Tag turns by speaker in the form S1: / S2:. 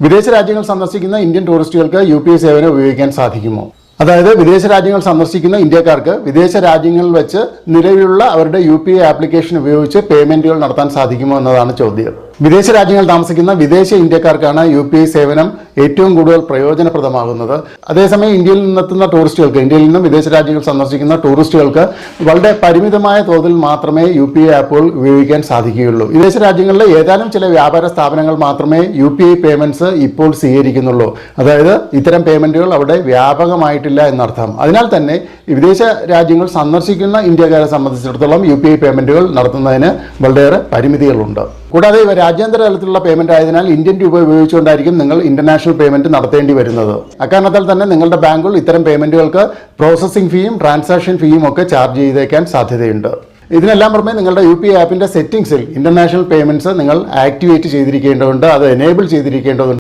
S1: വിദേശ രാജ്യങ്ങൾ സന്ദർശിക്കുന്ന ഇന്ത്യൻ ടൂറിസ്റ്റുകൾക്ക് UPI സേവനം ഉപയോഗിക്കാൻ സാധിക്കുമോ? അതായത് വിദേശ രാജ്യങ്ങൾ സന്ദർശിക്കുന്ന ഇന്ത്യക്കാർക്ക് വിദേശ രാജ്യങ്ങളിൽ വെച്ച് നിലവിലുള്ള അവരുടെ UPI ആപ്ലിക്കേഷൻ ഉപയോഗിച്ച് പേയ്മെന്റുകൾ നടത്താൻ സാധിക്കുമോ എന്നതാണ് ചോദ്യം. വിദേശ രാജ്യങ്ങളിൽ താമസിക്കുന്ന വിദേശ ഇന്ത്യക്കാർക്കാണ് UPI സേവനം ഏറ്റവും കൂടുതൽ പ്രയോജനപ്രദമാകുന്നത്. അതേസമയം ഇന്ത്യയിൽ നിന്നെത്തുന്ന ടൂറിസ്റ്റുകൾക്ക്, ഇന്ത്യയിൽ നിന്നും വിദേശ രാജ്യങ്ങൾ സന്ദർശിക്കുന്ന ടൂറിസ്റ്റുകൾക്ക് വളരെ പരിമിതമായ തോതിൽ മാത്രമേ UPI ആപ്പുകൾ ഉപയോഗിക്കാൻ സാധിക്കുകയുള്ളൂ. വിദേശ രാജ്യങ്ങളിലെ ഏതാനും ചില വ്യാപാര സ്ഥാപനങ്ങൾ മാത്രമേ UPI പേയ്മെന്റ്സ് ഇപ്പോൾ സ്വീകരിക്കുന്നുള്ളൂ. അതായത് ഇത്തരം പേയ്മെന്റുകൾ അവിടെ വ്യാപകമായിട്ടില്ല എന്നർത്ഥം. അതിനാൽ തന്നെ വിദേശ രാജ്യങ്ങൾ സന്ദർശിക്കുന്ന ഇന്ത്യക്കാരെ സംബന്ധിച്ചിടത്തോളം UPI പേയ്മെന്റുകൾ നടത്തുന്നതിന് വളരെയേറെ പരിമിതികളുണ്ട്. കൂടാതെ ഇവ രാജ്യാന്തര തലത്തിലുള്ള പേയ്മെന്റ് ആയതിനാൽ ഇന്ത്യൻ രൂപ ഉപയോഗിച്ചുകൊണ്ടായിരിക്കും നിങ്ങൾ ഇന്റർനാഷണൽ പേയ്മെന്റ് നടത്തേണ്ടി വരുന്നത്. അക്കാരണത്താൽ തന്നെ നിങ്ങളുടെ ബാങ്കുകൾ ഇത്തരം പേയ്മെന്റുകൾക്ക് പ്രോസസ്സിംഗ് ഫീയും ട്രാൻസാക്ഷൻ ഫീയും ഒക്കെ ചാർജ് ചെയ്തേക്കാൻ സാധ്യതയുണ്ട്. ഇതിനെല്ലാം പുറമെ നിങ്ങളുടെ UPI ആപ്പിന്റെ സെറ്റിംഗ്സിൽ ഇന്റർനാഷണൽ പേയ്മെന്റ്സ് നിങ്ങൾ ആക്ടിവേറ്റ് ചെയ്തിരിക്കേണ്ടതുണ്ട്, അത് എനേബിൾ ചെയ്തിരിക്കേണ്ടതുണ്ട്.